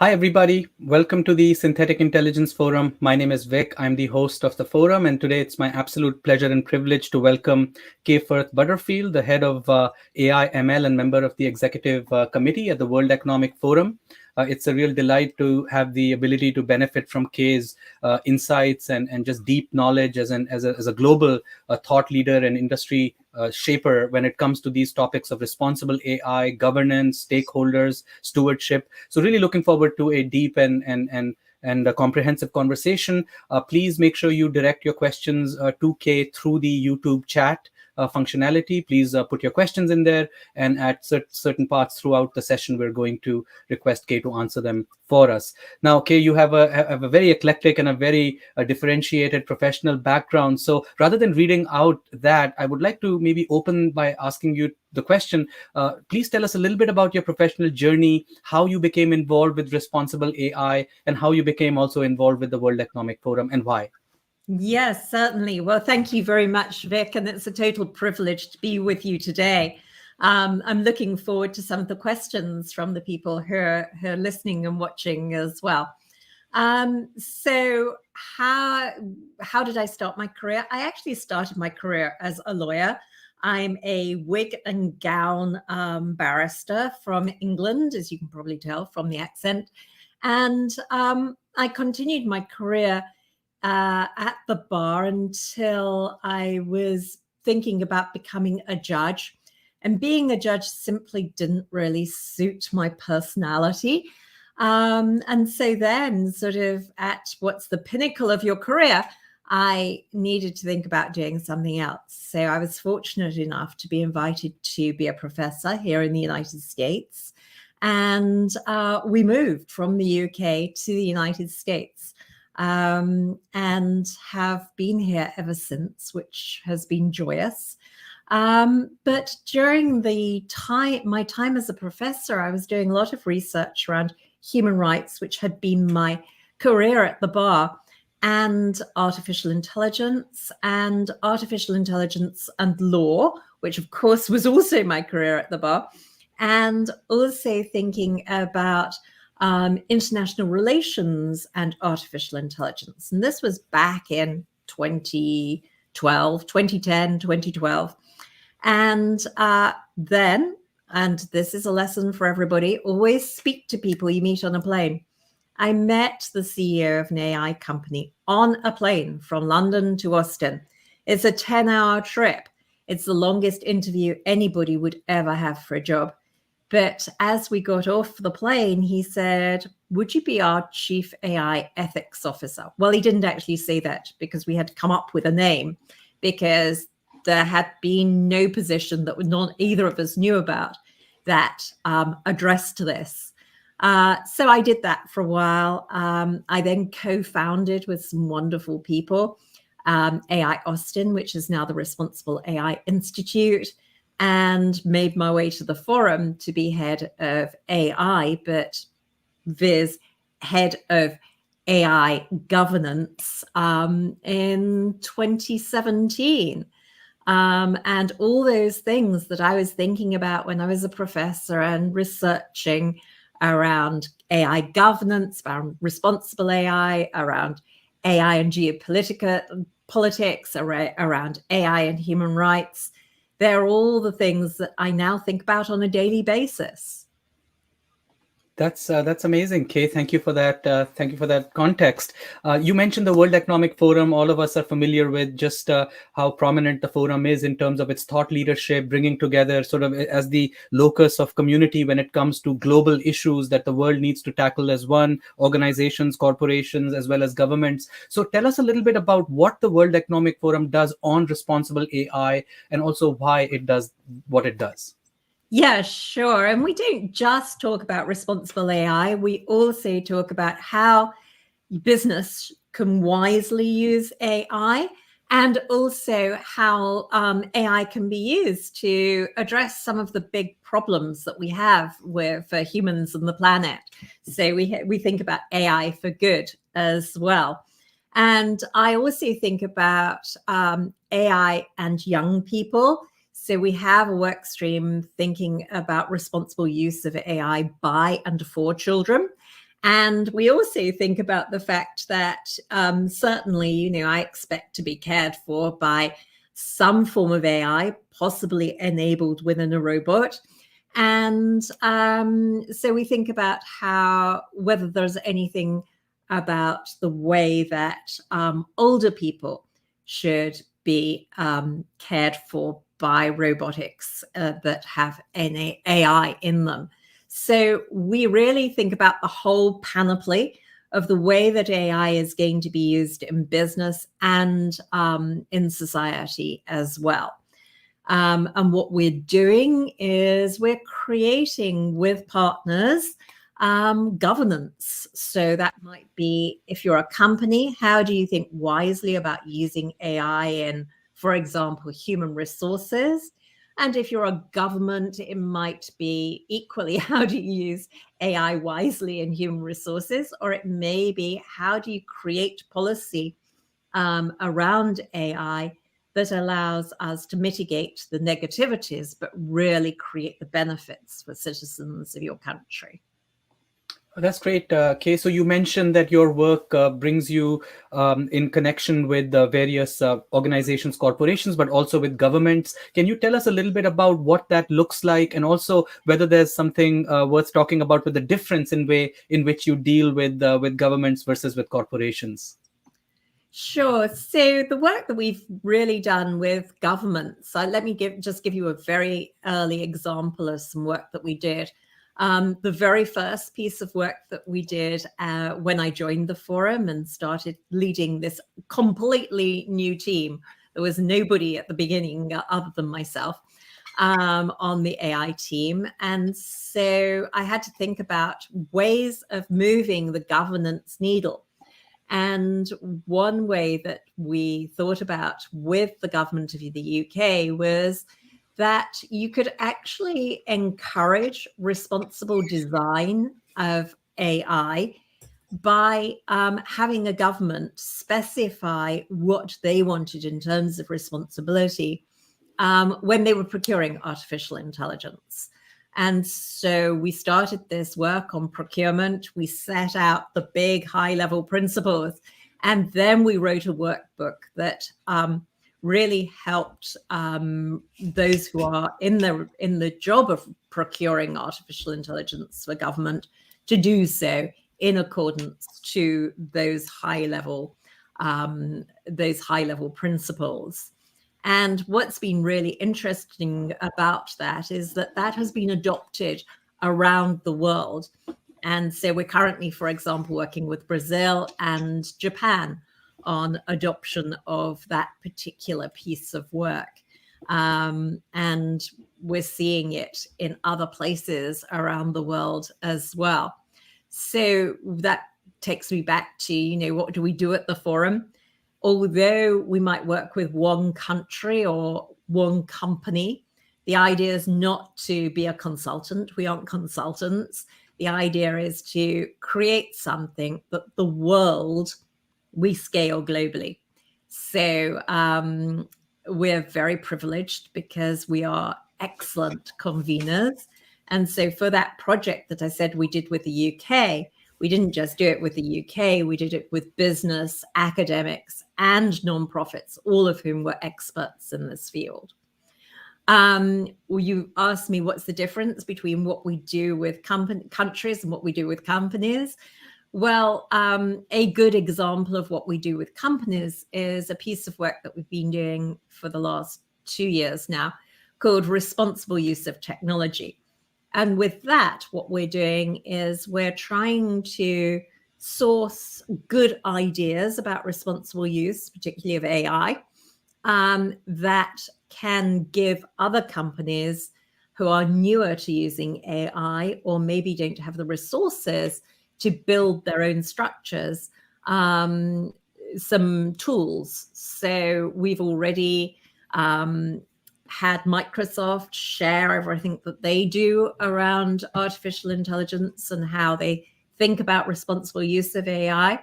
Hi, everybody. Welcome to the Synthetic Intelligence Forum. My name is Vic. I'm the host of the forum, and today it's my absolute pleasure and privilege to welcome Kay Firth-Butterfield, the head of AI ML and member of the executive committee at the World Economic Forum. It's a real delight to have the ability to benefit from Kay's insights and just deep knowledge as a global thought leader and industry shaper when it comes to these topics of responsible AI, governance, stakeholders, stewardship. So really looking forward to a deep and a comprehensive conversation. Please make sure you direct your questions to Kay through the YouTube chat functionality. Please put your questions in there, and at certain parts throughout the session, we're going to request Kay to answer them for us. Now, Kay, you have a very eclectic and a very differentiated professional background. So rather than reading out that, I would like to maybe open by asking you the question. Please tell us a little bit about your professional journey, how you became involved with responsible AI, and how you became also involved with the World Economic Forum, and why. Yes, certainly. Well, thank you very much, Vic, and it's a total privilege to be with you today. I'm looking forward to some of the questions from the people who are listening and watching as well. So how did I start my career? I actually started my career as a lawyer. I'm a wig and gown barrister from England, as you can probably tell from the accent. And I continued my career at the bar until I was thinking about becoming a judge. And being a judge simply didn't really suit my personality. And so then, sort of at what's the pinnacle of your career, I needed to think about doing something else. So I was fortunate enough to be invited to be a professor here in the United States. And we moved from the UK to the United States. And have been here ever since, which has been joyous. But during my time as a professor, I was doing a lot of research around human rights, which had been my career at the bar, and artificial intelligence and law, which of course was also my career at the bar, and also thinking about international relations and artificial intelligence. And this was back in 2010, 2012. And then, and this is a lesson for everybody, always speak to people you meet on a plane. I met the CEO of an AI company on a plane from London to Austin. It's a 10-hour trip. It's the longest interview anybody would ever have for a job. But as we got off the plane, he said, "Would you be our chief AI ethics officer?" Well, he didn't actually say that because we had to come up with a name, because there had been no position that either of us knew about that addressed this. So I did that for a while. I then co-founded with some wonderful people, AI Austin, which is now the Responsible AI Institute, and made my way to the forum to be head of AI, but viz. Head of AI governance in 2017. And all those things that I was thinking about when I was a professor and researching around AI governance, around responsible AI, around AI and geopolitics, around AI and human rights. They're all the things that I now think about on a daily basis. That's amazing, Kay. Thank you for that. Thank you for that context. You mentioned the World Economic Forum. All of us are familiar with just how prominent the forum is in terms of its thought leadership, bringing together sort of as the locus of community when it comes to global issues that the world needs to tackle as one, organizations, corporations, as well as governments. So tell us a little bit about what the World Economic Forum does on responsible AI, and also why it does what it does. Yeah, sure. And we don't just talk about responsible AI. We also talk about how business can wisely use AI, and also how AI can be used to address some of the big problems that we have for humans and the planet. So we think about AI for good as well. And I also think about AI and young people. So we have a work stream thinking about responsible use of AI by and for children. And we also think about the fact that certainly, I expect to be cared for by some form of AI, possibly enabled within a robot. And so we think about whether there's anything about the way that older people should be cared for by robotics that have any AI in them. So we really think about the whole panoply of the way that AI is going to be used in business and in society as well. And what we're doing is we're creating with partners governance. So that might be, if you're a company, how do you think wisely about using AI in, for example, human resources? And if you're a government, it might be equally, how do you use AI wisely in human resources? Or it may be, how do you create policy around AI that allows us to mitigate the negativities, but really create the benefits for citizens of your country? That's great, Kay. So you mentioned that your work brings you in connection with various organizations, corporations, but also with governments. Can you tell us a little bit about what that looks like, and also whether there's something worth talking about with the difference in which you deal with governments versus with corporations? Sure. So the work that we've really done with governments, let me give you a very early example of some work that we did. The very first piece of work that we did when I joined the forum and started leading this completely new team, there was nobody at the beginning other than myself on the AI team. And so I had to think about ways of moving the governance needle. And one way that we thought about with the government of the UK was that you could actually encourage responsible design of AI by having a government specify what they wanted in terms of responsibility when they were procuring artificial intelligence. And so we started this work on procurement. We set out the big high-level principles, and then we wrote a workbook that really helped those who are in the job of procuring artificial intelligence for government to do so in accordance to those high-level principles. And what's been really interesting about that is that has been adopted around the world. And so we're currently, for example, working with Brazil and Japan on adoption of that particular piece of work. And we're seeing it in other places around the world as well. So that takes me back to, what do we do at the forum? Although we might work with one country or one company, the idea is not to be a consultant. We aren't consultants. The idea is to create something that the world, we scale globally. So we're very privileged because we are excellent conveners. And so for that project that I said we did with the UK, we didn't just do it with the UK, we did it with business, academics, and nonprofits, all of whom were experts in this field. You asked me what's the difference between what we do with countries and what we do with companies. Well, a good example of what we do with companies is a piece of work that we've been doing for the last 2 years now called Responsible Use of Technology. And with that, what we're doing is we're trying to source good ideas about responsible use, particularly of AI, that can give other companies who are newer to using AI or maybe don't have the resources to build their own structures, some tools. So we've already had Microsoft share everything that they do around artificial intelligence and how they think about responsible use of AI.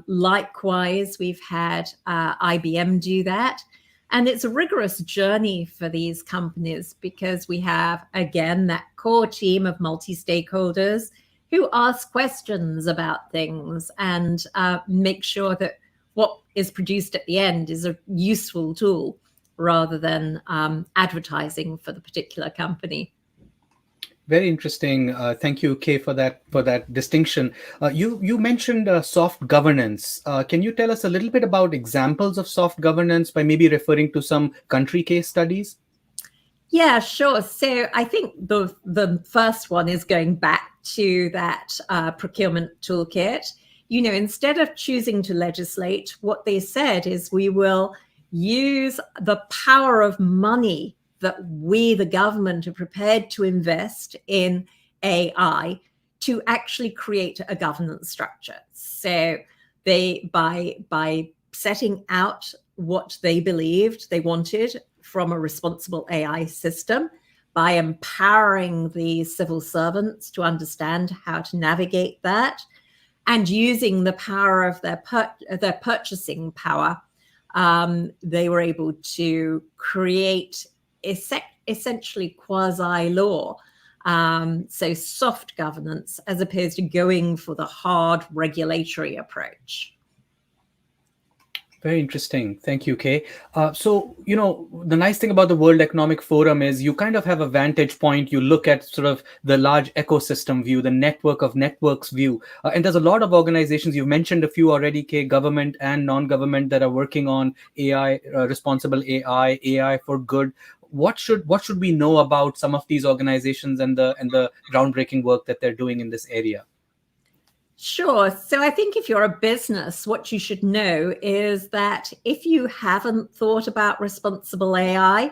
Likewise, we've had IBM do that. And it's a rigorous journey for these companies because we have, again, that core team of multi-stakeholders who ask questions about things and make sure that what is produced at the end is a useful tool rather than advertising for the particular company. Very interesting. Thank you, Kay, for that distinction. You mentioned soft governance. Can you tell us a little bit about examples of soft governance by maybe referring to some country case studies? Yeah, sure. So I think the first one is going back to that procurement toolkit. You know, instead of choosing to legislate, what they said is we will use the power of money that we, the government, are prepared to invest in AI to actually create a governance structure. So they, by setting out what they believed they wanted from a responsible AI system, by empowering the civil servants to understand how to navigate that, and using the power of their purchasing power, they were able to create essentially quasi-law. So soft governance as opposed to going for the hard regulatory approach. Very interesting. Thank you, Kay. So, the nice thing about the World Economic Forum is you kind of have a vantage point. You look at sort of the large ecosystem view, the network of networks view. And there's a lot of organizations, you've mentioned a few already, Kay, government and non-government, that are working on AI, responsible AI for good. What should we know about some of these organizations and the groundbreaking work that they're doing in this area? Sure. So I think if you're a business, what you should know is that if you haven't thought about responsible AI,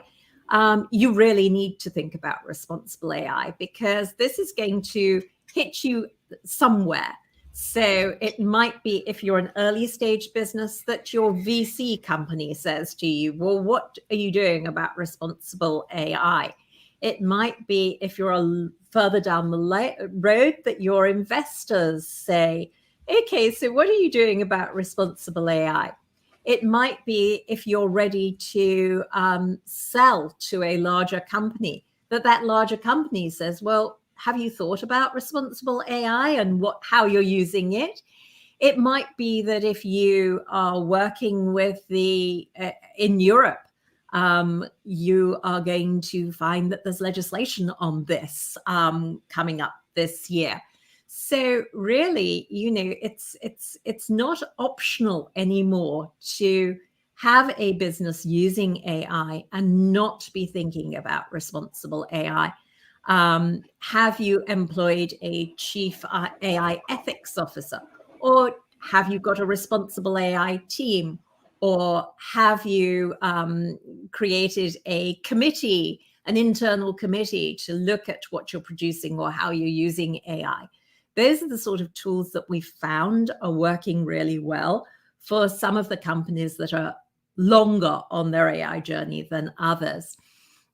you really need to think about responsible AI, because this is going to hit you somewhere. So it might be, if you're an early stage business, that your VC company says to you, well, what are you doing about responsible AI? It might be, if you're further down the road, that your investors say, okay, so what are you doing about responsible AI? It might be, if you're ready to sell to a larger company, that larger company says, well, have you thought about responsible AI and how you're using it? It might be that if you are working with in Europe, you are going to find that there's legislation on this coming up this year. So really, it's not optional anymore to have a business using AI and not be thinking about responsible AI. Have you employed a chief AI ethics officer? Or have you got a responsible AI team? Or have you created a committee, an internal committee, to look at what you're producing or how you're using AI? Those are the sort of tools that we found are working really well for some of the companies that are longer on their AI journey than others.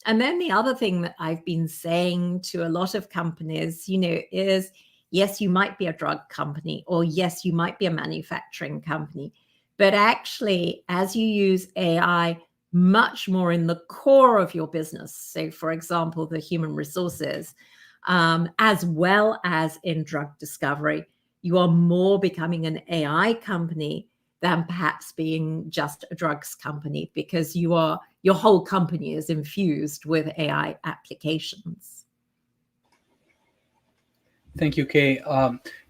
And then the other thing that I've been saying to a lot of companies, is, yes, you might be a drug company, or yes, you might be a manufacturing company. But actually, as you use AI much more in the core of your business, so for example, the human resources, as well as in drug discovery, you are more becoming an AI company than perhaps being just a drugs company, because your whole company is infused with AI applications. Thank you, Kay.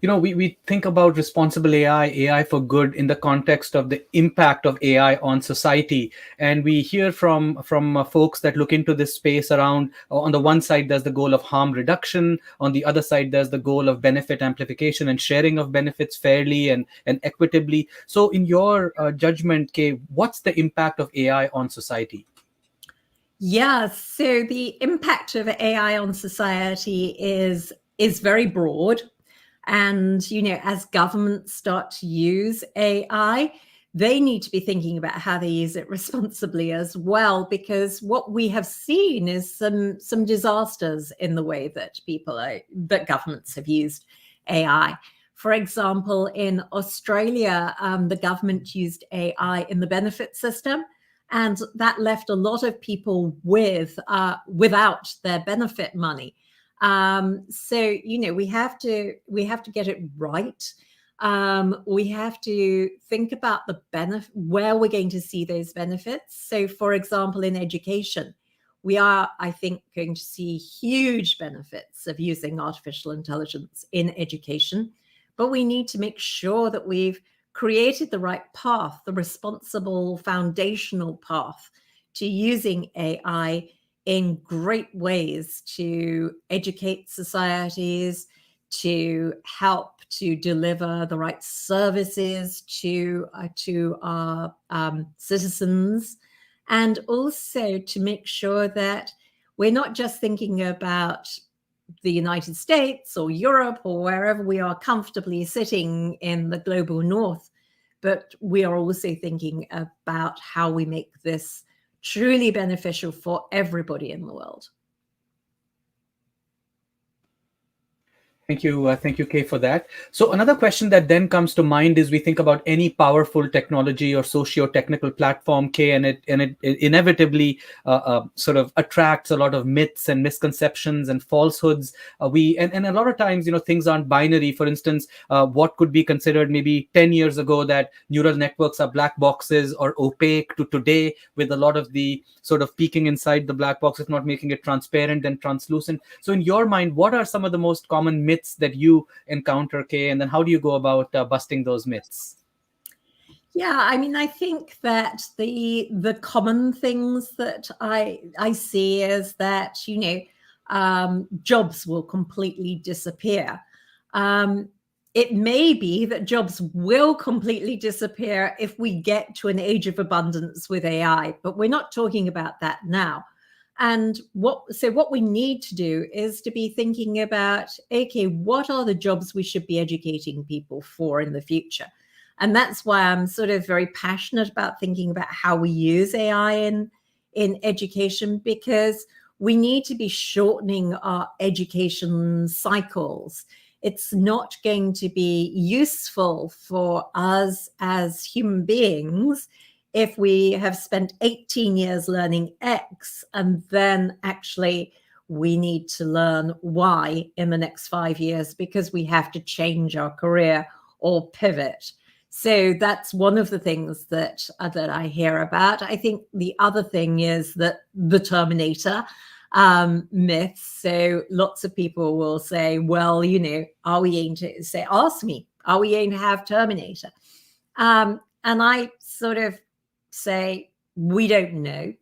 We think about responsible AI for good in the context of the impact of AI on society. And we hear from folks that look into this space around, on the one side, there's the goal of harm reduction. On the other side, there's the goal of benefit amplification and sharing of benefits fairly and equitably. So in your judgment, Kay, what's the impact of AI on society? Yeah, so the impact of AI on society is very broad. And, as governments start to use AI, they need to be thinking about how they use it responsibly as well, because what we have seen is some disasters in the way that that governments have used AI. For example, in Australia, the government used AI in the benefit system, and that left a lot of people without their benefit money. So, we have to get it right. We have to think about the benefit, where we're going to see those benefits. So, for example, in education, we are, I think, going to see huge benefits of using artificial intelligence in education, but we need to make sure that we've created the right path, the responsible foundational path to using AI in great ways to educate societies, to help to deliver the right services to our citizens, and also to make sure that we're not just thinking about the United States or Europe or wherever we are comfortably sitting in the global north, but we are also thinking about how we make this truly beneficial for everybody in the world. Thank you, Kay, for that. So another question that then comes to mind is we think about any powerful technology or socio-technical platform, Kay, and it inevitably sort of attracts a lot of myths and misconceptions and falsehoods. And a lot of times, things aren't binary. For instance, what could be considered maybe 10 years ago that neural networks are black boxes or opaque to today, with a lot of the sort of peeking inside the black box, if not making it transparent and translucent. So in your mind, what are some of the most common myths that you encounter, Kay, and then how do you go about busting those myths? Yeah, I mean, I think that the common things that I see is that jobs will completely disappear. It may be that jobs will completely disappear if we get to an age of abundance with AI, but we're not talking about that now. And what we need to do is to be thinking about, okay, what are the jobs we should be educating people for in the future? And that's why I'm sort of very passionate about thinking about how we use AI in education, because we need to be shortening our education cycles. It's not going to be useful for us as human beings if we have spent 18 years learning X and then actually we need to learn Y in the next 5 years because we have to change our career or pivot. So that's one of the things that I hear about. I think the other thing is that the Terminator myth. So lots of people will say, well, are we going to ask me, are we going to have Terminator? And I sort of say, we don't know.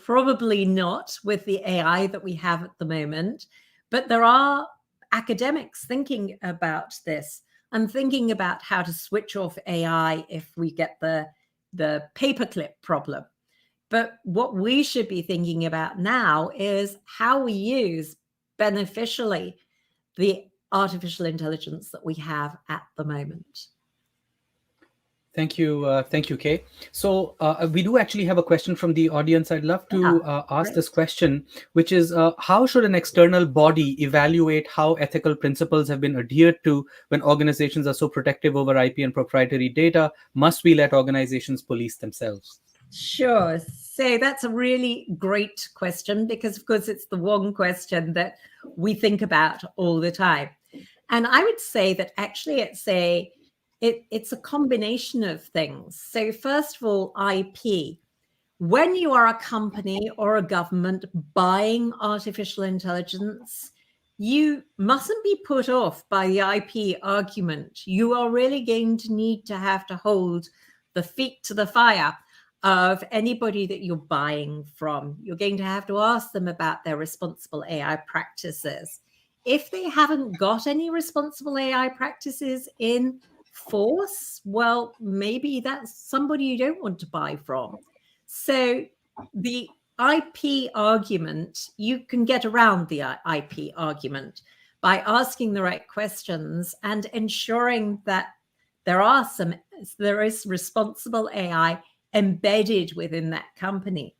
Probably not with the AI that we have at the moment, but there are academics thinking about this and thinking about how to switch off AI if we get the paperclip problem. But what we should be thinking about now is how we use beneficially the artificial intelligence that we have at the moment. Thank you, Kay. So we do actually have a question from the audience. I'd love to ask this question, which is, how should an external body evaluate how ethical principles have been adhered to when organizations are so protective over IP and proprietary data? Must we let organizations police themselves? Sure. So that's a really great question, because, of course, it's the one question that we think about all the time. And I would say that actually it's a combination of things. So first of all, IP. When you are a company or a government buying artificial intelligence, you mustn't be put off by the IP argument. You are really going to need to have to hold the feet to the fire of anybody that you're buying from. You're going to have to ask them about their responsible AI practices. If they haven't got any responsible AI practices in force, well, maybe that's somebody you don't want to buy from. So the IP argument, you can get around the IP argument by asking the right questions and ensuring that there is responsible AI embedded within that company,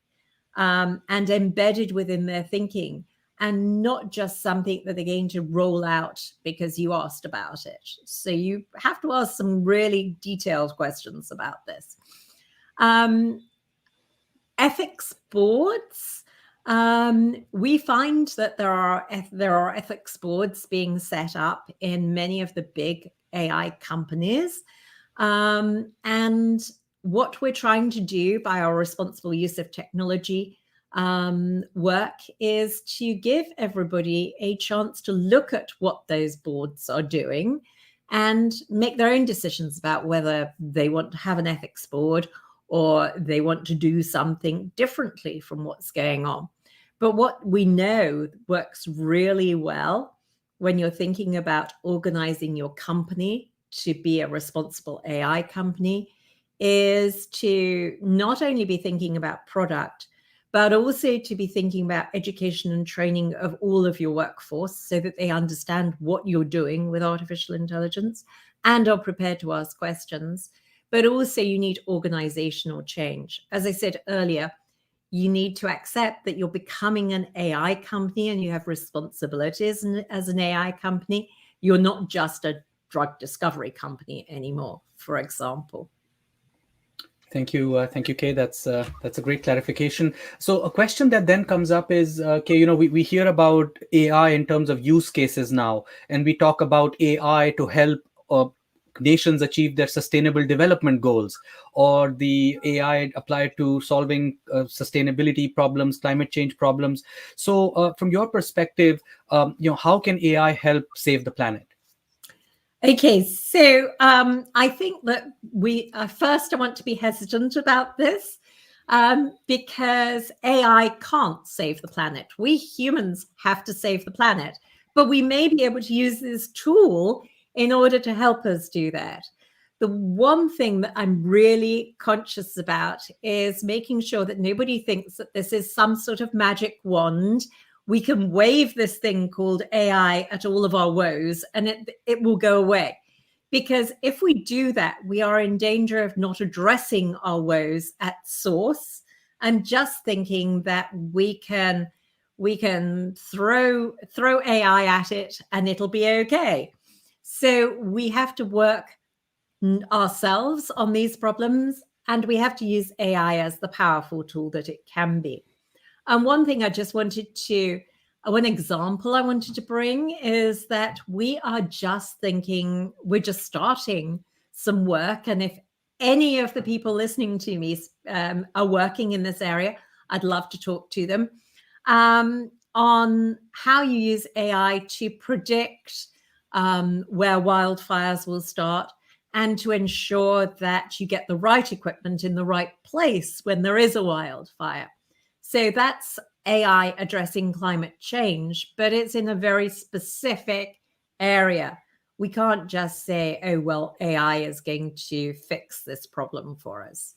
and embedded within their thinking, and not just something that they're going to roll out because you asked about it. So you have to ask some really detailed questions about this. Ethics boards, We find that there are ethics boards being set up in many of the big AI companies. And what we're trying to do by our responsible use of technology work is to give everybody a chance to look at what those boards are doing and make their own decisions about whether they want to have an ethics board or they want to do something differently from what's going on. But what we know works really well when you're thinking about organizing your company to be a responsible AI company is to not only be thinking about product, but also to be thinking about education and training of all of your workforce so that they understand what you're doing with artificial intelligence and are prepared to ask questions. But also you need organizational change. As I said earlier, you need to accept that you're becoming an AI company and you have responsibilities as an AI company. You're not just a drug discovery company anymore, for example. Thank you, Kay. That's a great clarification. So a question that then comes up is, Kay, we hear about AI in terms of use cases now, and we talk about AI to help nations achieve their sustainable development goals, or the AI applied to solving sustainability problems, climate change problems. So from your perspective, how can AI help save the planet? Okay, so I think that we first I want to be hesitant about this because AI can't save the planet. We humans have to save the planet, but we may be able to use this tool in order to help us do that. The one thing that I'm really conscious about is making sure that nobody thinks that this is some sort of magic wand. We can wave this thing called AI at all of our woes and it will go away. Because if we do that, we are in danger of not addressing our woes at source and just thinking that we can throw AI at it and it'll be okay. So we have to work ourselves on these problems and we have to use AI as the powerful tool that it can be. And one thing one example I wanted to bring is that we're just starting some work. And if any of the people listening to me are working in this area, I'd love to talk to them on how you use AI to predict where wildfires will start and to ensure that you get the right equipment in the right place when there is a wildfire. So that's AI addressing climate change, but it's in a very specific area. We can't just say, oh, well, AI is going to fix this problem for us.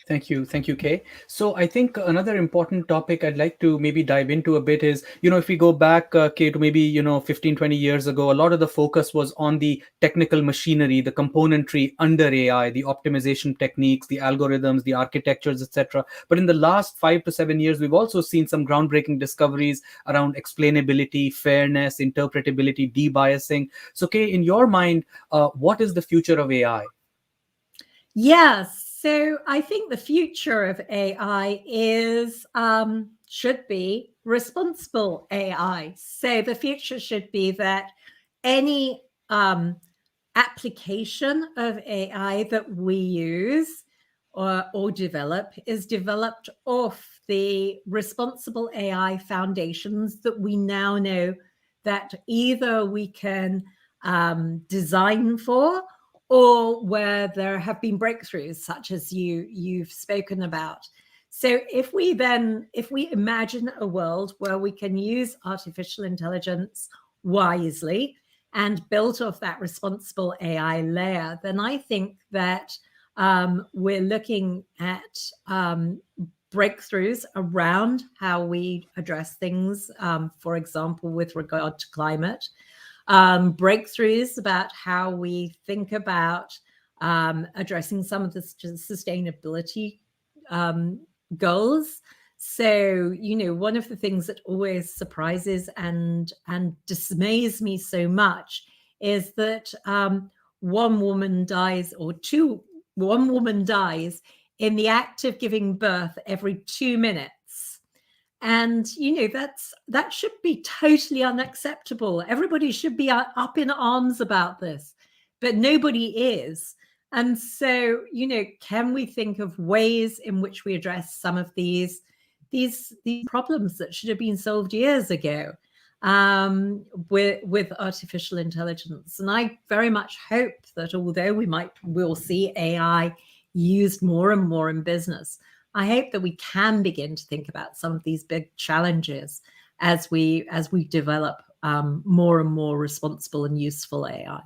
Thank you, Kay. So I think another important topic I'd like to maybe dive into a bit is, if we go back, Kay, to maybe, 15, 20 years ago, a lot of the focus was on the technical machinery, the componentry under AI, the optimization techniques, the algorithms, the architectures, etc. But in the last 5 to 7 years, we've also seen some groundbreaking discoveries around explainability, fairness, interpretability, debiasing. So Kay, in your mind, what is the future of AI? Yes. So I think the future of AI should be responsible AI. So the future should be that any application of AI that we use or develop is developed off the responsible AI foundations that we now know that either we can design for or where there have been breakthroughs such as you've spoken about. So if we imagine a world where we can use artificial intelligence wisely and built off that responsible AI layer, then I think that we're looking at breakthroughs around how we address things, for example, with regard to climate. Breakthroughs about how we think about addressing some of the sustainability goals. So, one of the things that always surprises and dismays me so much is that one woman dies in the act of giving birth every 2 minutes. And, that should be totally unacceptable. Everybody should be up in arms about this, but nobody is. And so, can we think of ways in which we address some of these problems that should have been solved years ago with artificial intelligence? And I very much hope that although we'll see AI used more and more in business, I hope that we can begin to think about some of these big challenges as we develop more and more responsible and useful AI.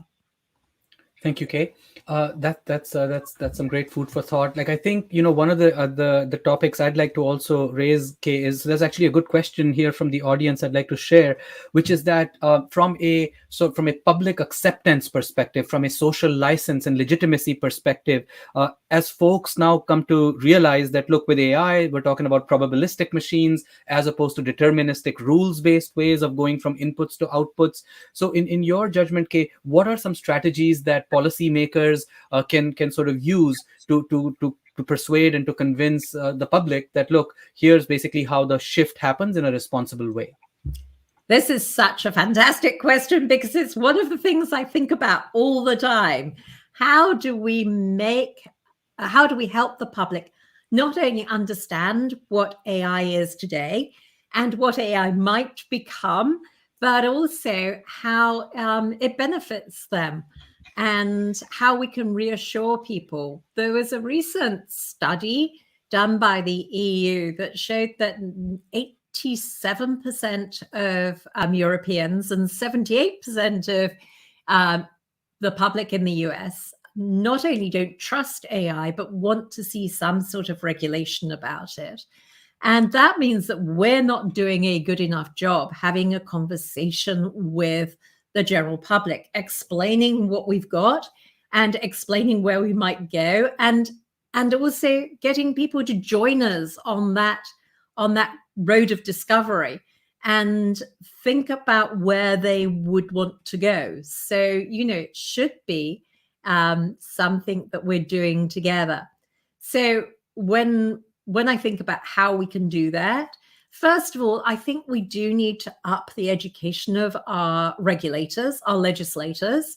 Thank you, Kay. That's some great food for thought. Like, I think, one of the topics I'd like to also raise, Kay, is there's actually a good question here from the audience I'd like to share, which is that from a public acceptance perspective, from a social license and legitimacy perspective, as folks now come to realize that, look, with AI, we're talking about probabilistic machines as opposed to deterministic rules-based ways of going from inputs to outputs. So in your judgment, Kay, what are some strategies that policymakers can sort of use to persuade and to convince the public that, look, here's basically how the shift happens in a responsible way? This is such a fantastic question, because it's one of the things I think about all the time. How do we help the public not only understand what AI is today and what AI might become, but also how it benefits them and how we can reassure people? There was a recent study done by the EU that showed that 87% of Europeans and 78% of the public in the US not only don't trust AI, but want to see some sort of regulation about it. And that means that we're not doing a good enough job having a conversation with the general public, explaining what we've got and explaining where we might go, and also getting people to join us on that road of discovery and think about where they would want to go. So, it should be something that we're doing together. So when I think about how we can do that, first of all, I think we do need to up the education of our regulators, our legislators.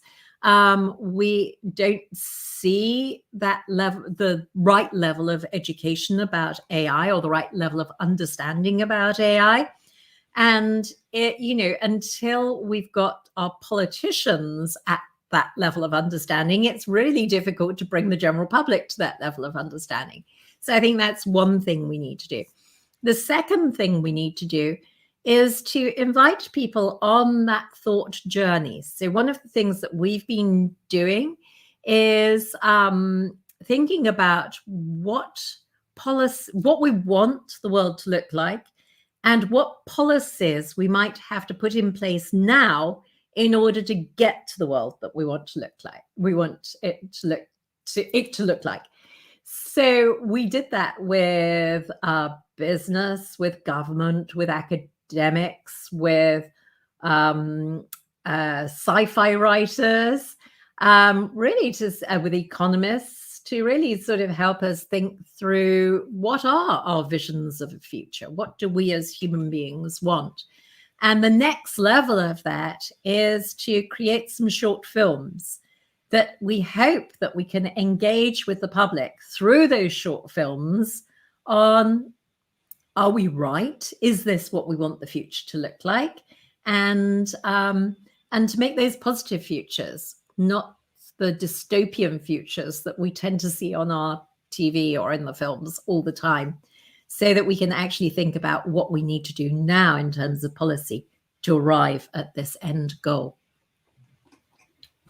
We don't see that level, the right level of education about AI, or the right level of understanding about AI. And until we've got our politicians at that level of understanding, it's really difficult to bring the general public to that level of understanding. So I think that's one thing we need to do. The second thing we need to do is to invite people on that thought journey. So one of the things that we've been doing is thinking about what we want the world to look like, and what policies we might have to put in place now in order to get to the world that we want to look like. We want it to look like. So we did that with business, with government, with academics, with sci-fi writers, with economists, to really sort of help us think through what are our visions of the future? What do we as human beings want? And the next level of that is to create some short films that we hope that we can engage with the public through those short films on, are we right? Is this what we want the future to look like? And to make those positive futures, not the dystopian futures that we tend to see on our TV or in the films all the time, so that we can actually think about what we need to do now in terms of policy to arrive at this end goal.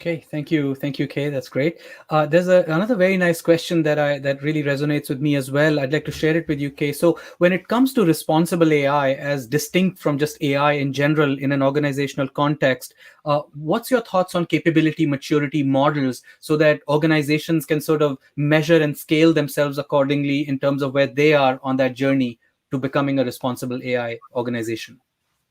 Okay, thank you, Kay. That's great. There's another very nice question that really resonates with me as well. I'd like to share it with you, Kay. So when it comes to responsible AI, as distinct from just AI in general in an organizational context, what's your thoughts on capability maturity models, so that organizations can sort of measure and scale themselves accordingly in terms of where they are on that journey to becoming a responsible AI organization?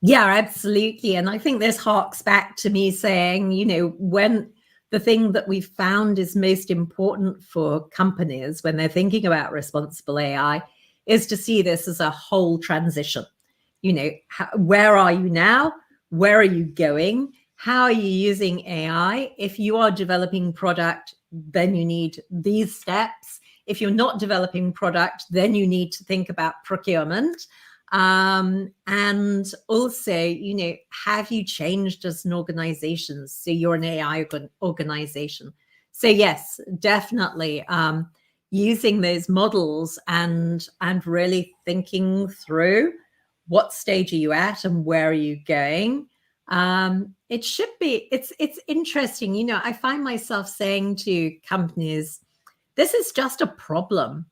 Yeah, absolutely. And I think this harks back to me saying, when the thing that we've found is most important for companies when they're thinking about responsible AI is to see this as a whole transition. where are you now? Where are you going? How are you using AI? If you are developing product, then you need these steps. If you're not developing product, then you need to think about procurement. And also, have you changed as an organization? So you're an AI organization. So yes, definitely using those models and really thinking through what stage are you at and where are you going. It's interesting. I find myself saying to companies, this is just a problem.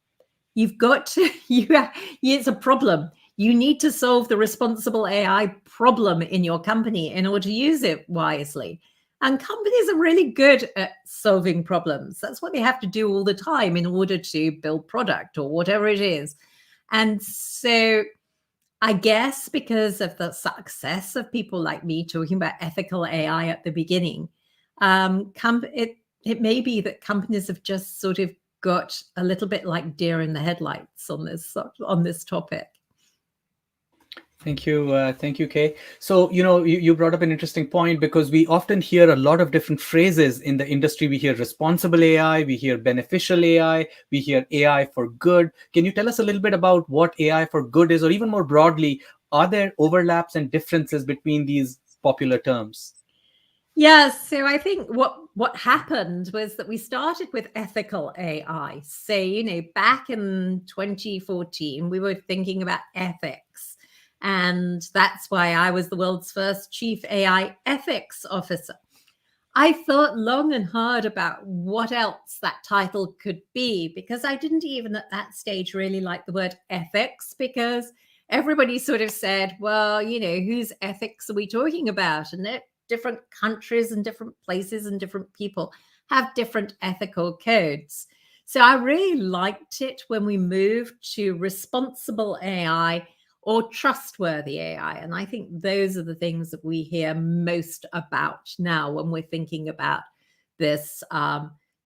You've got to, it's a problem. You need to solve the responsible AI problem in your company in order to use it wisely. And companies are really good at solving problems. That's what they have to do all the time in order to build product or whatever it is. And so I guess because of the success of people like me talking about ethical AI at the beginning, it may be that companies have just sort of got a little bit like deer in the headlights on this topic. Thank you, Kay. So, you brought up an interesting point, because we often hear a lot of different phrases in the industry. We hear responsible AI, we hear beneficial AI, we hear AI for good. Can you tell us a little bit about what AI for good is, or even more broadly, are there overlaps and differences between these popular terms? Yes, so I think what happened was that we started with ethical AI. So, back in 2014, we were thinking about ethics. And that's why I was the world's first chief AI ethics officer. I thought long and hard about what else that title could be, because I didn't even at that stage really like the word ethics, because everybody sort of said, well, whose ethics are we talking about? And different countries and different places and different people have different ethical codes. So I really liked it when we moved to responsible AI or trustworthy AI. And I think those are the things that we hear most about now when we're thinking about this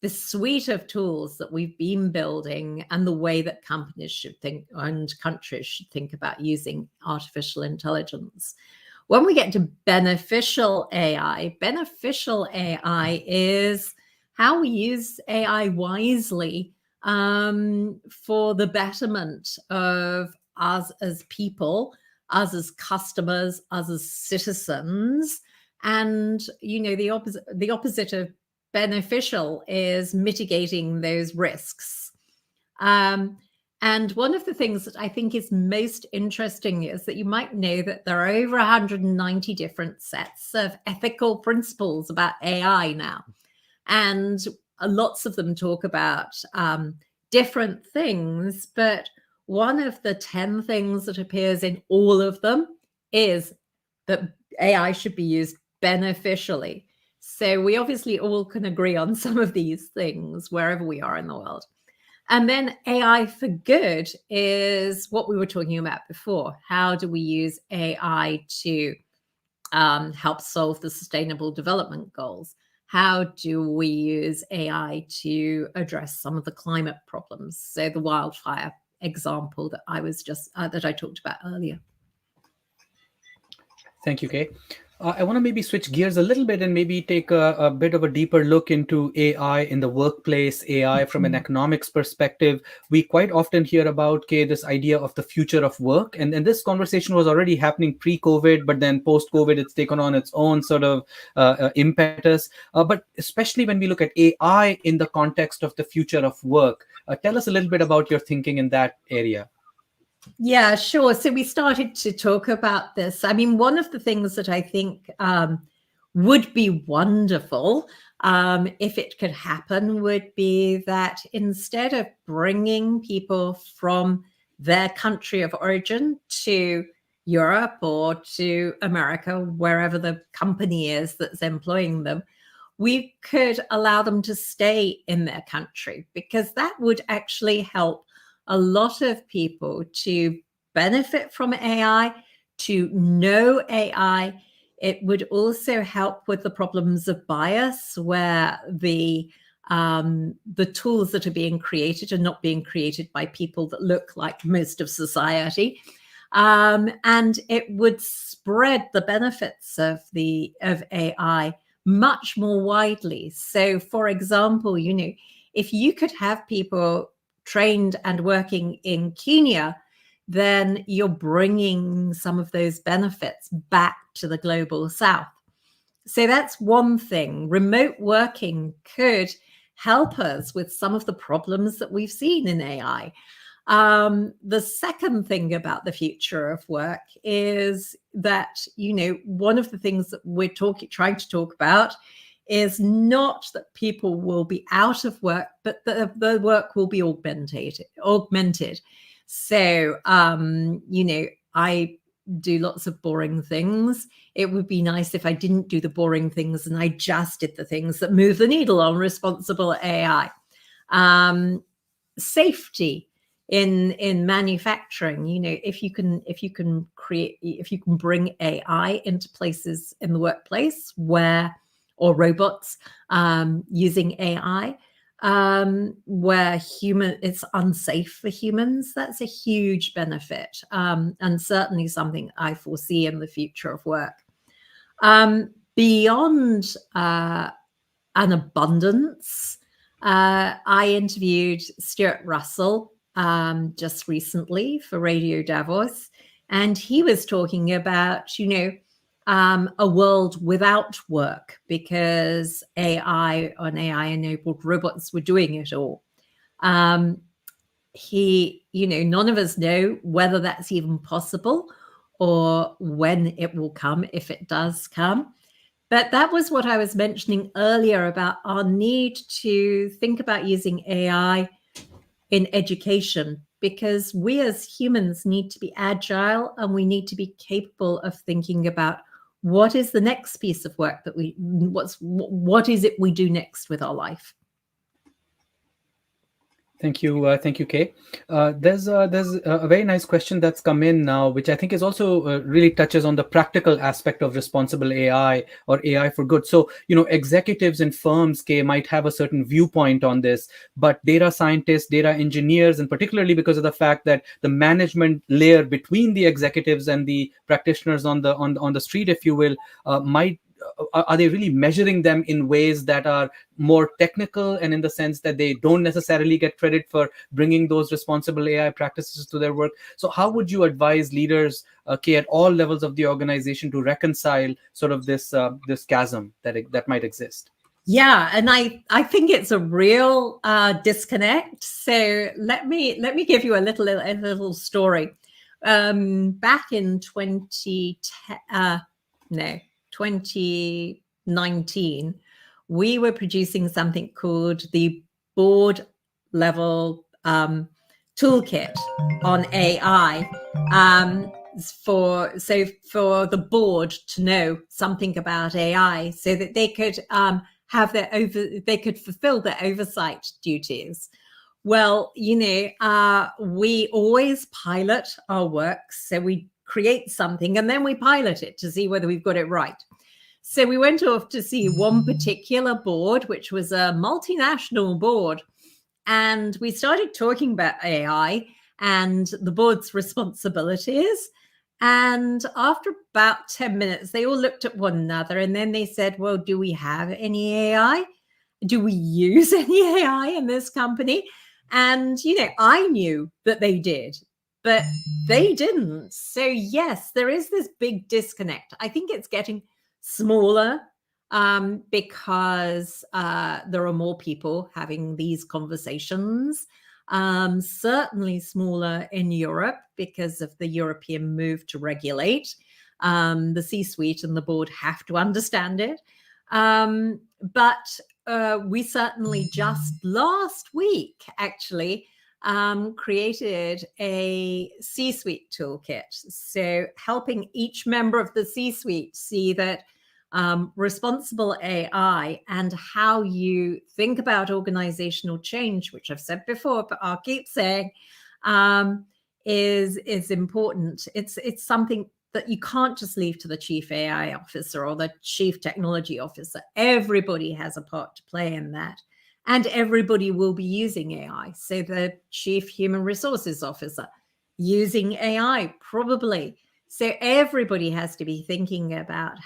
suite of tools that we've been building, and the way that companies should think and countries should think about using artificial intelligence. When we get to beneficial AI is how we use AI wisely for the betterment of us as people, us as customers, us as citizens. And, the opposite of beneficial is mitigating those risks. And one of the things that I think is most interesting is that you might know that there are over 190 different sets of ethical principles about AI now. And lots of them talk about different things, but one of the 10 things that appears in all of them is that AI should be used beneficially. So we obviously all can agree on some of these things wherever we are in the world. And then AI for good is what we were talking about before. How do we use AI to help solve the Sustainable Development Goals? How do we use AI to address some of the climate problems? So the wildfire example that I talked about earlier. Thank you, Kay. I want to maybe switch gears a little bit and maybe take a bit of a deeper look into AI in the workplace, AI from an economics perspective. We quite often hear about, Kay, this idea of the future of work. And this conversation was already happening pre-COVID, but then post-COVID, it's taken on its own sort of impetus. But especially when we look at AI in the context of the future of work, tell us a little bit about your thinking in that area. Yeah, sure. So we started to talk about this. I mean, one of the things that I think would be wonderful if it could happen would be that instead of bringing people from their country of origin to Europe or to America, wherever the company is that's employing them, we could allow them to stay in their country, because that would actually help a lot of people to benefit from AI, to know AI. It would also help with the problems of bias, where the tools that are being created are not being created by people that look like most of society. and it would spread the benefits of AI much more widely. So, for example, if you could have people trained and working in Kenya, then you're bringing some of those benefits back to the global south. So that's one thing. Remote working could help us with some of the problems that we've seen in AI. The second thing about the future of work is that, one of the things that we're trying to talk about is not that people will be out of work, but the work will be augmented. So, I do lots of boring things. It would be nice if I didn't do the boring things and I just did the things that move the needle on responsible AI. Safety in manufacturing, if you can bring AI into places in the workplace or robots using AI, where it's unsafe for humans, that's a huge benefit, and certainly something I foresee in the future of work. Beyond an abundance, I interviewed Stuart Russell just recently for Radio Davos, and he was talking about, a world without work because AI and AI-enabled robots were doing it all. None of us know whether that's even possible or when it will come, if it does come. But that was what I was mentioning earlier about our need to think about using AI in education, because we as humans need to be agile and we need to be capable of thinking about what is the next piece of work that what is it we do next with our life. Thank you, Kay. There's a very nice question that's come in now, which I think is also really touches on the practical aspect of responsible AI or AI for good. So, executives in firms, Kay, might have a certain viewpoint on this, but data scientists, data engineers, and particularly because of the fact that the management layer between the executives and the practitioners on the street, if you will, are they really measuring them in ways that are more technical, and in the sense that they don't necessarily get credit for bringing those responsible AI practices to their work? So how would you advise leaders, Kay, at all levels of the organization to reconcile sort of this chasm that might exist? Yeah, and I think it's a real disconnect. So let me give you a little story. Back in 2019, we were producing something called the board level toolkit on AI, for the board to know something about AI, so that they could fulfill their oversight duties. Well, we always pilot our work, so we create something and then we pilot it to see whether we've got it right. So we went off to see one particular board, which was a multinational board, and we started talking about AI and the board's responsibilities. And after about 10 minutes, they all looked at one another and then they said, well, do we have any AI? Do we use any AI in this company? And, I knew that they did, but they didn't. So yes, there is this big disconnect. I think it's getting smaller because there are more people having these conversations. Certainly smaller in Europe because of the European move to regulate. The C-suite and the board have to understand it. But we certainly just last week, actually, created a C-suite toolkit. So helping each member of the C-suite see that responsible AI and how you think about organizational change, which I've said before, but I'll keep saying, is important. It's something that you can't just leave to the chief AI officer or the chief technology officer. Everybody has a part to play in that. And everybody will be using AI. So the chief human resources officer, using AI? Probably. So everybody has to be thinking about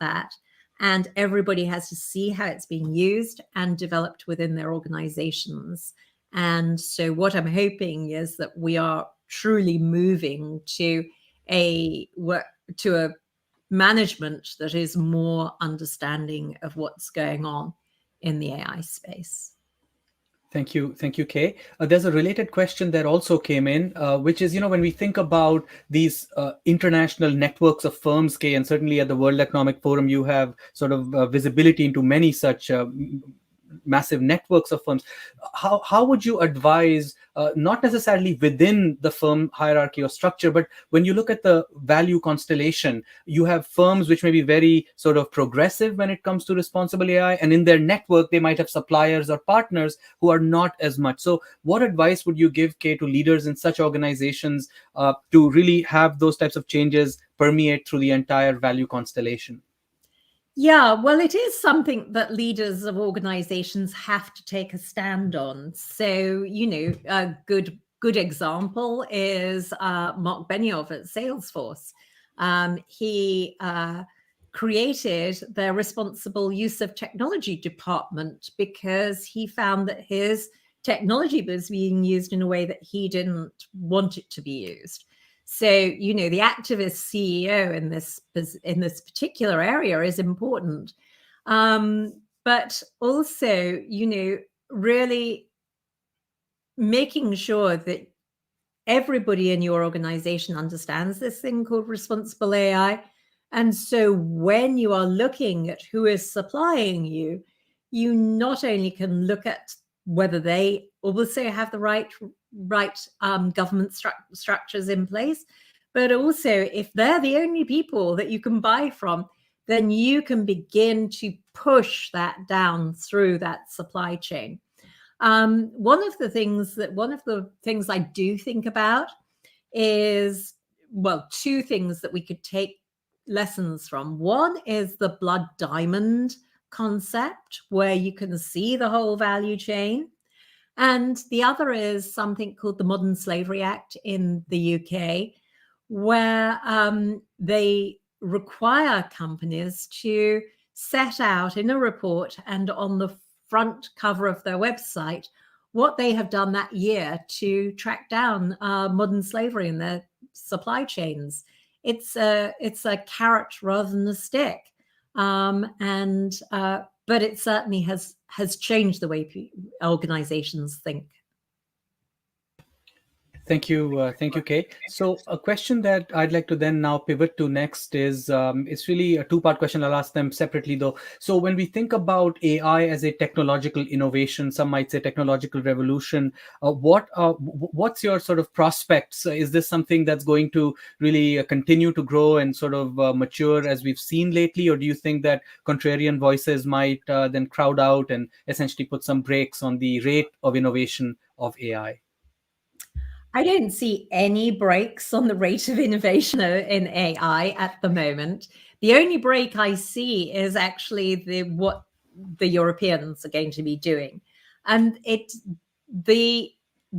that, and everybody has to see how it's being used and developed within their organizations. And so what I'm hoping is that we are truly moving to a management that is more understanding of what's going on in the AI space. Thank you, Kay. There's a related question that also came in, which is, when we think about these international networks of firms, Kay, and certainly at the World Economic Forum, you have sort of visibility into many such massive networks of firms. How would you advise, not necessarily within the firm hierarchy or structure, but when you look at the value constellation, you have firms which may be very sort of progressive when it comes to responsible AI, and in their network they might have suppliers or partners who are not as much. So what advice would you give, Kay, to leaders in such organizations to really have those types of changes permeate through the entire value constellation? Yeah, well, it is something that leaders of organizations have to take a stand on. So, a good example is Mark Benioff at Salesforce. He created their responsible use of technology department because he found that his technology was being used in a way that he didn't want it to be used. So, the activist CEO in this particular area is important. But also, really making sure that everybody in your organization understands this thing called responsible AI. And so when you are looking at who is supplying you, you not only can look at whether they also have the right government structures in place, but also if they're the only people that you can buy from, then you can begin to push that down through that supply chain. One of the things I do think about is, well, two things that we could take lessons from. One is the blood diamond concept, where you can see the whole value chain. And the other is something called the Modern Slavery Act in the UK, where they require companies to set out in a report and on the front cover of their website what they have done that year to track down modern slavery in their supply chains. It's a carrot rather than a stick, but it certainly has changed the way organizations think. Thank you, Kay. So a question that I'd like to then now pivot to next is, it's really a two-part question. I'll ask them separately though. So when we think about AI as a technological innovation, some might say technological revolution, what's your sort of prospects? Is this something that's going to really continue to grow and sort of mature as we've seen lately? Or do you think that contrarian voices might then crowd out and essentially put some brakes on the rate of innovation of AI? I don't see any brakes on the rate of innovation in AI at the moment. The only break I see is actually what the Europeans are going to be doing. And the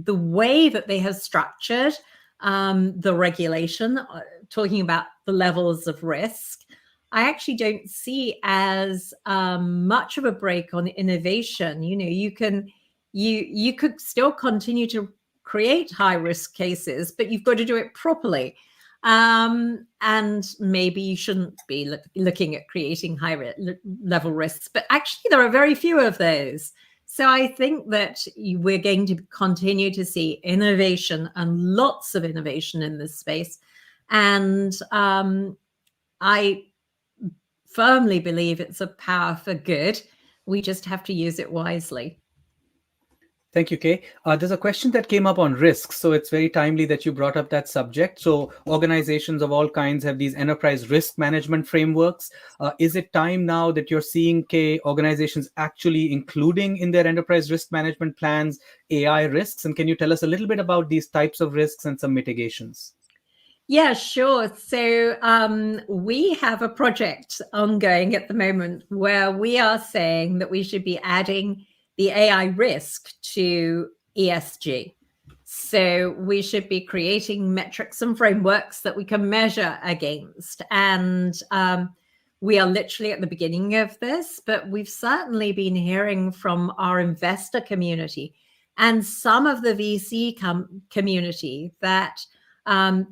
way that they have structured the regulation, talking about the levels of risk, I actually don't see as much of a break on innovation. You could still continue to create high risk cases, but you've got to do it properly. And maybe you shouldn't be looking at creating high level risks, but actually there are very few of those. So I think that we're going to continue to see innovation and lots of innovation in this space. And I firmly believe it's a power for good. We just have to use it wisely. Thank you, Kay. There's a question that came up on risks. So it's very timely that you brought up that subject. So organizations of all kinds have these enterprise risk management frameworks. Is it time now that you're seeing, Kay, organizations actually including in their enterprise risk management plans AI risks? And can you tell us a little bit about these types of risks and some mitigations? Yeah, sure. So we have a project ongoing at the moment where we are saying that we should be adding the AI risk to ESG. So we should be creating metrics and frameworks that we can measure against. And we are literally at the beginning of this, but we've certainly been hearing from our investor community and some of the VC community that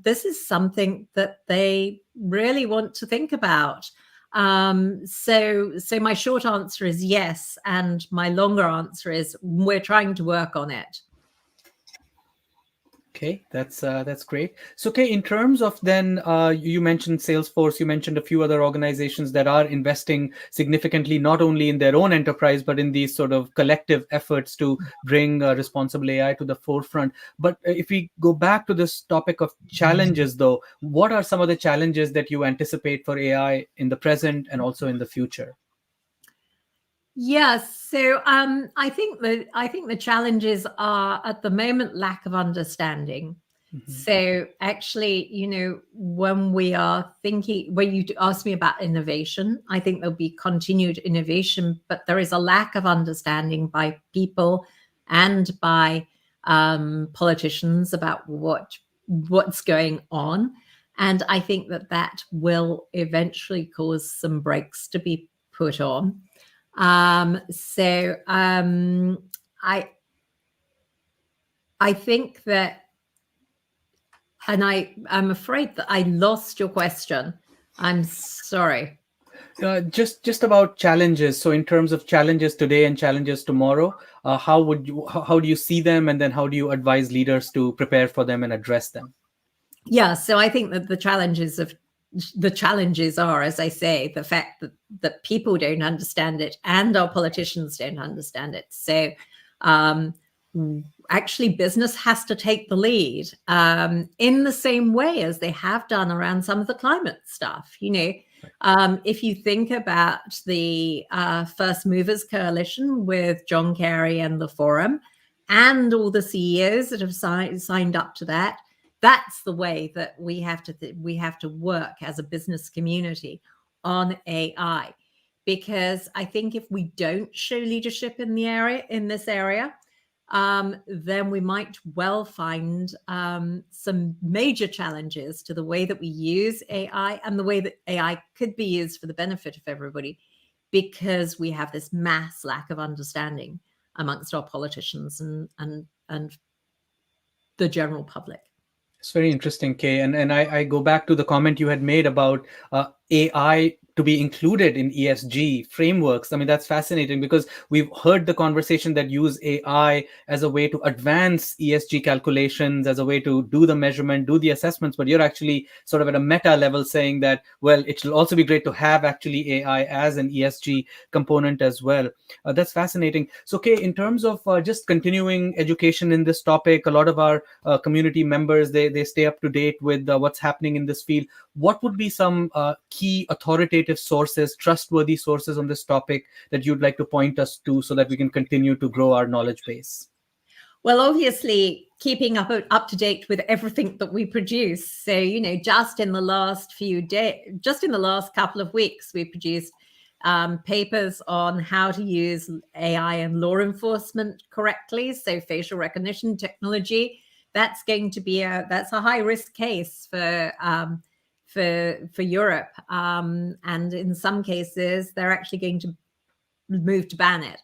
this is something that they really want to think about. So my short answer is yes, and my longer answer is we're trying to work on it. Okay, that's great. So, Kay, in terms of then, you mentioned Salesforce, you mentioned a few other organizations that are investing significantly, not only in their own enterprise, but in these sort of collective efforts to bring responsible AI to the forefront. But if we go back to this topic of challenges, though, what are some of the challenges that you anticipate for AI in the present and also in the future? Yes, so I think the challenges are at the moment lack of understanding. Mm-hmm. So actually, when we are thinking, when you ask me about innovation, I think there'll be continued innovation, but there is a lack of understanding by people and by politicians about what's going on. And I think that will eventually cause some brakes to be put on. So I think that, and I'm afraid that I lost your question. I'm sorry. Just about challenges. So, in terms of challenges today and challenges tomorrow, how do you see them, and then how do you advise leaders to prepare for them and address them? Yeah, so I think that the challenges are, as I say, the fact that people don't understand it and our politicians don't understand it. So actually business has to take the lead in the same way as they have done around some of the climate stuff. If you think about the First Movers Coalition with John Kerry and the Forum and all the CEOs that have signed up to that, that's the way that we have to work as a business community on AI. Because I think if we don't show leadership in this area, then we might well find some major challenges to the way that we use AI and the way that AI could be used for the benefit of everybody, because we have this mass lack of understanding amongst our politicians and the general public. It's very interesting, Kay. And I go back to the comment you had made about AI to be included in ESG frameworks. I mean, that's fascinating because we've heard the conversation that use AI as a way to advance ESG calculations, as a way to do the measurement, do the assessments. But you're actually sort of at a meta level saying that, well, it will also be great to have actually AI as an ESG component as well. That's fascinating. So, Kay, in terms of just continuing education in this topic, a lot of our community members, they stay up to date with what's happening in this field. What would be some key authoritative sources, trustworthy sources on this topic that you'd like to point us to so that we can continue to grow our knowledge base? Well, obviously, keeping up to date with everything that we produce. So, just in the last couple of weeks, we produced papers on how to use AI and law enforcement correctly. So, facial recognition technology, that's going to be a high risk case for Europe, and in some cases they're actually going to move to ban it,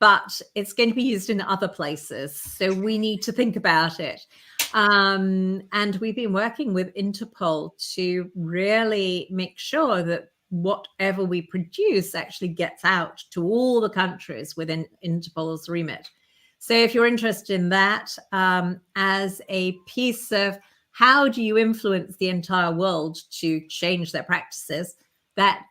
but it's going to be used in other places, so we need to think about it. And we've been working with Interpol to really make sure that whatever we produce actually gets out to all the countries within Interpol's remit. So if you're interested in that, as a piece of how do you influence the entire world to change their practices, that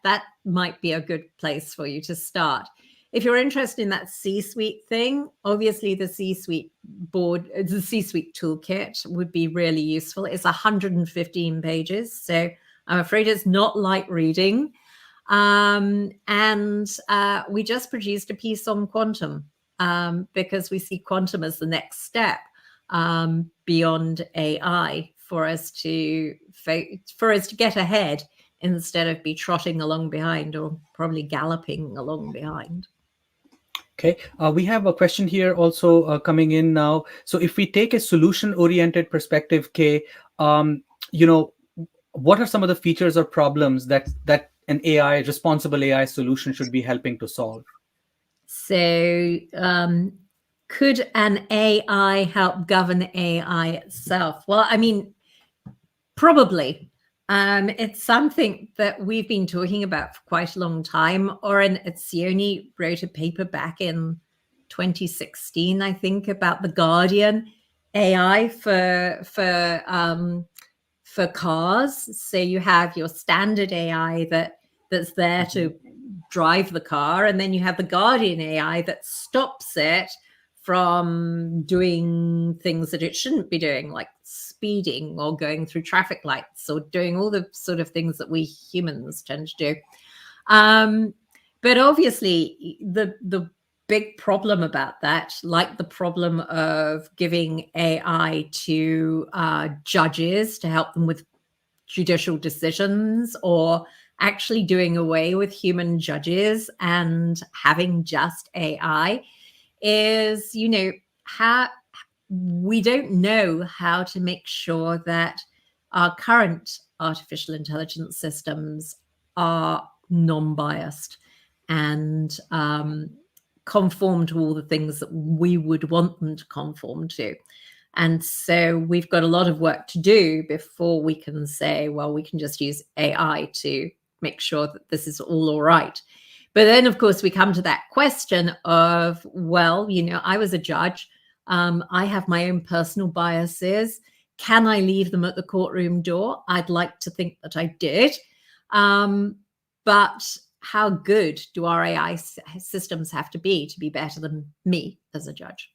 might be a good place for you to start. If you're interested in that C-suite thing, obviously the C-suite board, the C-suite toolkit would be really useful. It's 115 pages, so I'm afraid it's not light reading. And we just produced a piece on quantum, because we see quantum as the next step beyond AI for us to get ahead instead of be trotting along behind, or probably galloping along behind. Okay, we have a question here also coming in now. So if we take a solution-oriented perspective, Kay, um, you know, what are some of the features or problems that an AI, responsible AI solution should be helping to solve? So, could an AI help govern AI itself? Well, I mean, probably. It's something that we've been talking about for quite a long time. Oren Etzioni wrote a paper back in 2016, I think, about the Guardian AI for cars. So you have your standard AI that's there to drive the car, and then you have the Guardian AI that stops it from doing things that it shouldn't be doing, like speeding or going through traffic lights or doing all the sort of things that we humans tend to do. But obviously, the big problem about that, like the problem of giving AI to judges to help them with judicial decisions, or actually doing away with human judges and having just AI, is, how we don't know how to make sure that our current artificial intelligence systems are non-biased and conform to all the things that we would want them to conform to. And so we've got a lot of work to do before we can say, well, we can just use AI to make sure that this is all right. But then, of course, we come to that question of, well, I was a judge. I have my own personal biases. Can I leave them at the courtroom door? I'd like to think that I did. But how good do our AI systems have to be better than me as a judge?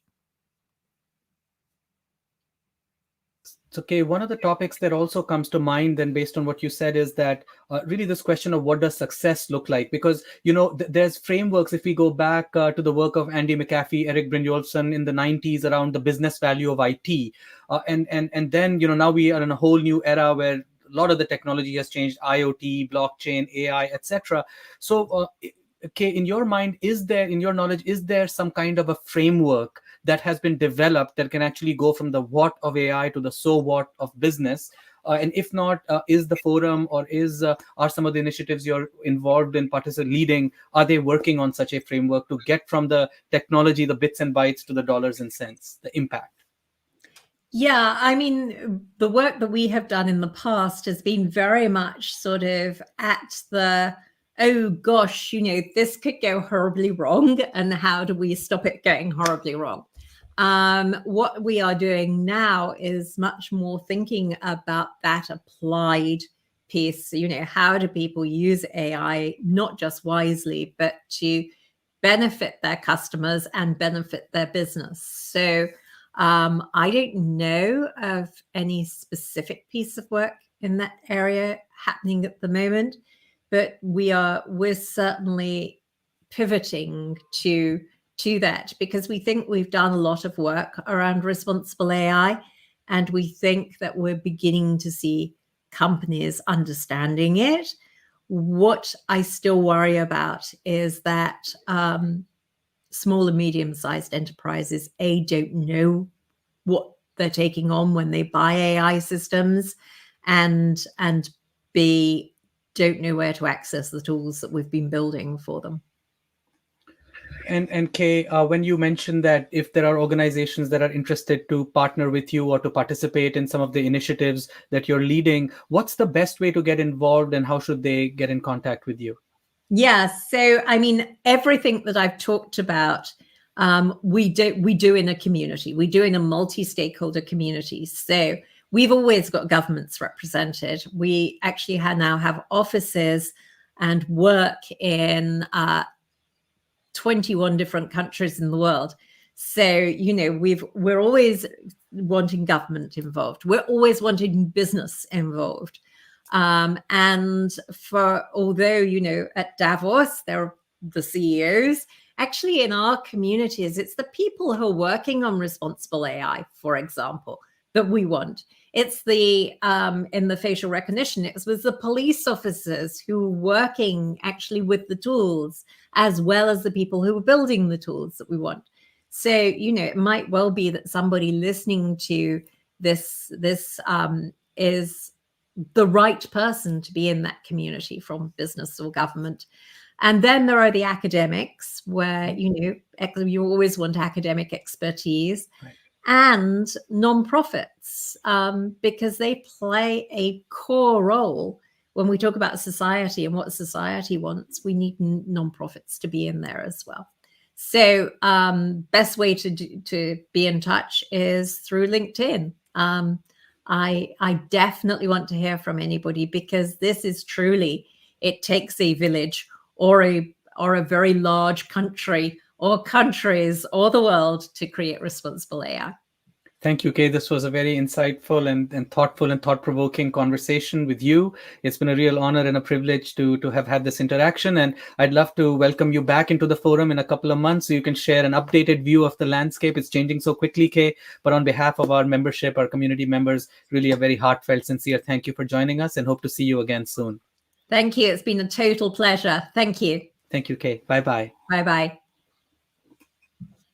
So, Kay, one of the topics that also comes to mind then based on what you said is that really this question of what does success look like? Because, there's frameworks, if we go back to the work of Andy McAfee, Eric Brynjolfsson in the 90s around the business value of IT. And then, now we are in a whole new era where a lot of the technology has changed, IoT, blockchain, AI, etc. So, Kay, in your mind, in your knowledge, is there some kind of a framework that has been developed that can actually go from the what of AI to the so what of business? And if not, is the forum or are some of the initiatives you're involved in leading, are they working on such a framework to get from the technology, the bits and bytes, to the dollars and cents, the impact? Yeah, I mean, the work that we have done in the past has been very much sort of at the, oh gosh, this could go horribly wrong, and how do we stop it going horribly wrong? What we are doing now is much more thinking about that applied piece. How do people use AI, not just wisely, but to benefit their customers and benefit their business? So I don't know of any specific piece of work in that area happening at the moment, but we're certainly pivoting to that, because we think we've done a lot of work around responsible AI, and we think that we're beginning to see companies understanding it. What I still worry about is that small and medium-sized enterprises, don't know what they're taking on when they buy AI systems, and B, don't know where to access the tools that we've been building for them. And Kay, when you mentioned that if there are organizations that are interested to partner with you or to participate in some of the initiatives that you're leading, what's the best way to get involved and how should they get in contact with you? Yeah, so I mean, everything that I've talked about, we do in a community. We do in a multi-stakeholder community. So we've always got governments represented. We actually now have offices and work in 21 different countries in the world. So, we're always wanting government involved. We're always wanting business involved. And although, at Davos, there are the CEOs, actually in our communities, it's the people who are working on responsible AI, for example, that we want. It's the in the facial recognition, it was the police officers who were working actually with the tools, as well as the people who were building the tools that we want. So, you know, it might well be that somebody listening to this is the right person to be in that community from business or government. And then there are the academics, where, you know, you always want academic expertise. Right. And nonprofits, because they play a core role when we talk about society and what society wants. We need nonprofits to be in there as well. So best way to be in touch is through LinkedIn. I definitely want to hear from anybody, because this is truly, it takes a village or a very large country or countries or the world to create responsible AI. Thank you, Kay. This was a very insightful and thoughtful and thought-provoking conversation with you. It's been a real honor and a privilege to have had this interaction. And I'd love to welcome you back into the forum in a couple of months so you can share an updated view of the landscape. It's changing so quickly, Kay. But on behalf of our membership, our community members, really a very heartfelt, sincere thank you for joining us, and hope to see you again soon. Thank you. It's been a total pleasure. Thank you. Thank you, Kay. Bye-bye. Bye-bye.